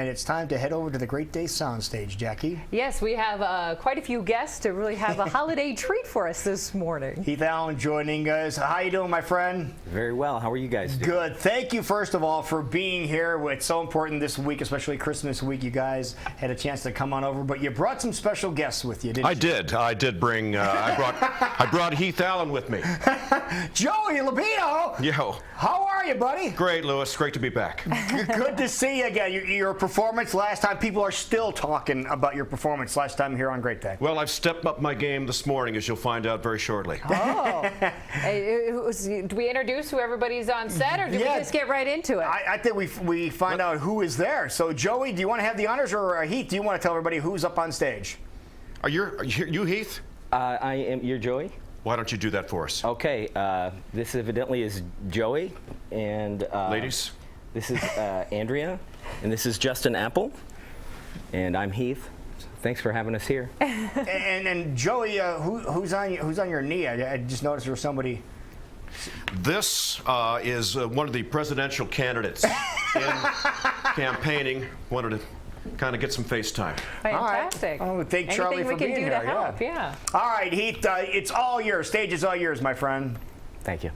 and it's time to head over to the Great Day Soundstage, Jackie. Yes, we have quite a few guests to really have a holiday treat for us this morning. Heath Allen joining us. How you doing, my friend? Very well. How are you guys doing? Good. Thank you, first of all, for being here. It's so important this week, especially Christmas week. You guys had a chance to come on over, but you brought some special guests with you, didn't you? I did bring. I brought Heath Allen with me. Joey Lupino. Yo. How are you, buddy? Great, Lewis. Great to be back. Good to see you again. Your performance last time, people are still talking about your performance last time here on Great Day. Well, I've stepped up my game this morning, as you'll find out very shortly. Oh. Do we introduce who everybody's on set, or do we just get right into it? I think we find out who is there. So, Joey, do you want to have the honors, or Heath, do you want to tell everybody who's up on stage? Are you Heath? I am. You're Joey? Why don't you do that for us? Okay. This evidently is Joey, and ladies. This is Andrea, and this is Justin Apple, and I'm Heath. Thanks for having us here. and Joey, who's on your knee? I just noticed there was somebody. This is one of the presidential candidates in campaigning. Wanted to kind of get some face time. Fantastic. All right. Oh, thank Charlie for being here. Anything we can do to help, yeah. All right, Heath, it's all yours. Stage is all yours, my friend. Thank you.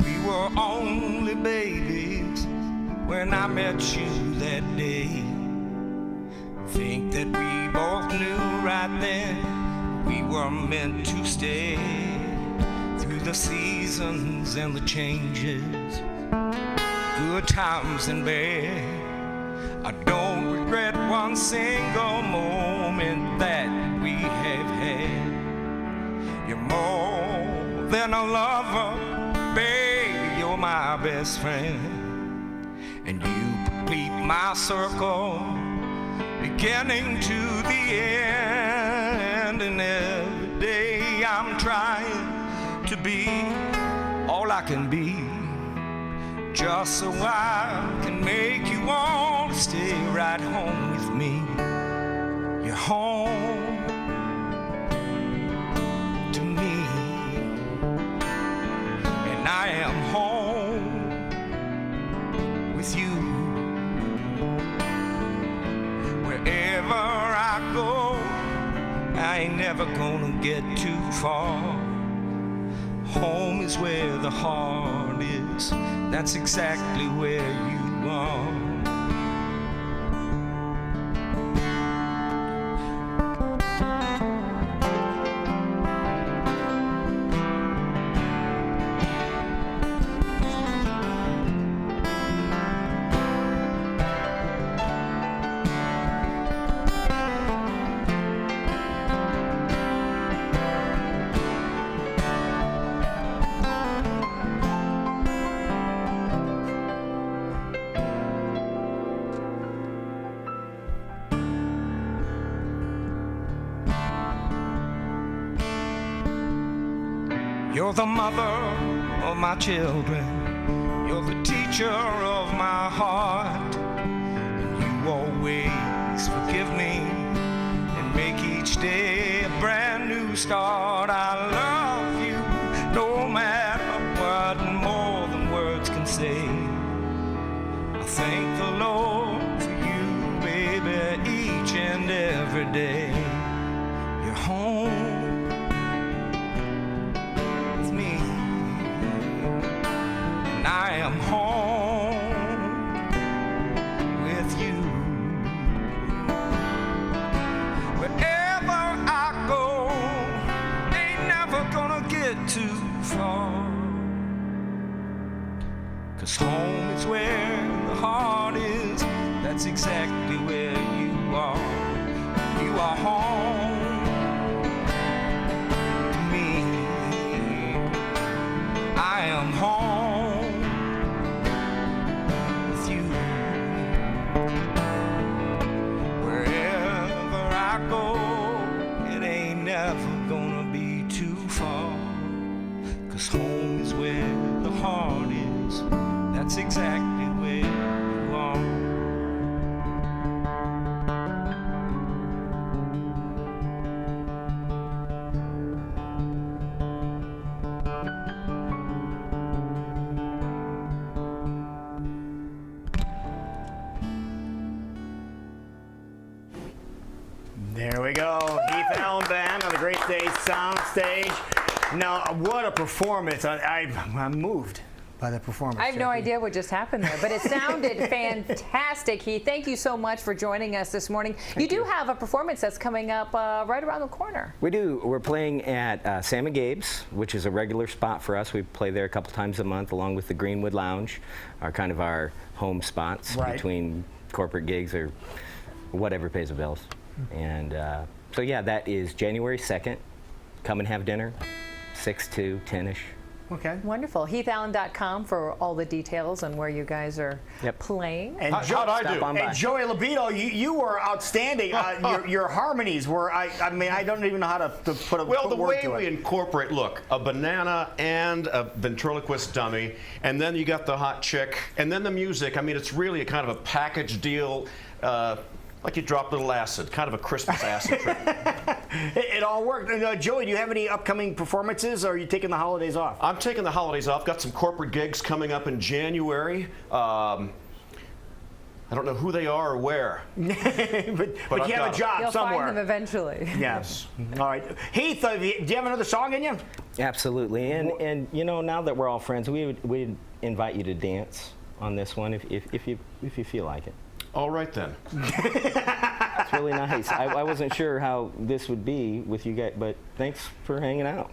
We were only babies when I met you that day. Think that we both knew right then we were meant to stay through the seasons and the changes, good times and bad. I don't regret one single moment that we have had. You're more than a lover, baby, you're my best friend, and you complete my circle, beginning to the end. And every day I'm trying to be all I can be, just so I can make you want to stay right home with me. You're home to me, and I am home with you. Wherever I go, I ain't never gonna get too far. Home is where the heart is. That's exactly where you are. You're the mother of my children. You're the teacher of my heart. And you always forgive me and make each day a brand new start. I love you no matter what, more than words can say. I thank the Lord for you, baby, each and every day. You're home. I am home with you. Wherever I go, ain't never gonna get too far. 'Cause home is where the heart is. That's exactly where you are. You are home to me. I am home. Never gonna be too far, 'cause home is where the heart is. That's exactly where you are. There we go. Heath Allen Band on the Great Stage Sound Stage. Now, what a performance. I'm moved by the performance. I have no Jackie. idea what just happened there, but it sounded fantastic, Heath. Thank you so much for joining us this morning. You do have a performance that's coming up right around the corner. We do. We're playing at Sam and Gabe's, which is a regular spot for us. We play there a couple times a month, along with the Greenwood Lounge, our kind of our home spots between corporate gigs or whatever pays the bills. And so yeah, that is January 2nd. Come and have dinner, 6 to 10-ish. Okay. Wonderful. HeathAllen.com for all the details on where you guys are playing. And How'd I do? And Joey Libido, you were outstanding. Your harmonies were, I mean, I don't even know how to put a Well, the word way to we it. incorporate, look, a banana and a ventriloquist dummy, and then you got the hot chick, and then the music. I mean, it's really a kind of a package deal, like you dropped a little acid, kind of a Christmas acid trip. It all worked. Joey, do you have any upcoming performances, or are you taking the holidays off? I'm taking the holidays off. Got some corporate gigs coming up in January. I don't know who they are or where. but you I've have got a job You'll somewhere. find them eventually. Yes. All right. Heath, do you have another song in you? Absolutely. And you know, now that we're all friends, we'd invite you to dance on this one if you feel like it. All right then. It's really nice. I wasn't sure how this would be with you guys, but thanks for hanging out.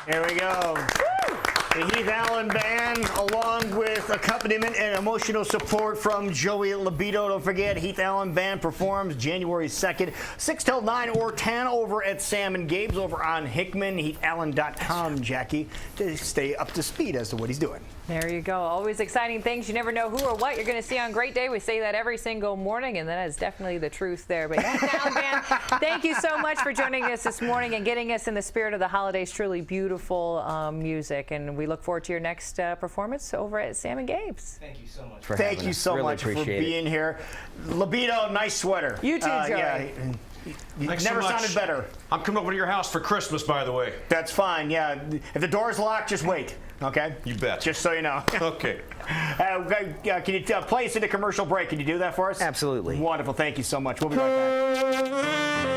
Here we go. The Heath Allen Band, along with accompaniment and emotional support from Joey Libido. Don't forget, Heath Allen Band performs January 2nd, 6 till 9 or 10 over at Sam and Gabe's over on Hickman, heathallen.com, Jackie, to stay up to speed as to what he's doing. There you go. Always exciting things. You never know who or what you're going to see on Great Day. We say that every single morning, and that is definitely the truth there. But Heath Allen Band, thank you so much for joining us this morning and getting us in the spirit of the holidays. Truly beautiful music, and we look forward to your next performance over at Sam and Gabe's. Thank you so much Thank you so much for being here. Libido, nice sweater. You too, Joey. Yeah, you Thanks never so much. sounded better. I'm coming over to your house for Christmas, by the way. That's fine, yeah. If the door's locked, just wait, okay? You bet. Just so you know. Okay. Can you play us into commercial break? Can you do that for us? Absolutely. Wonderful. Thank you so much. We'll be right back.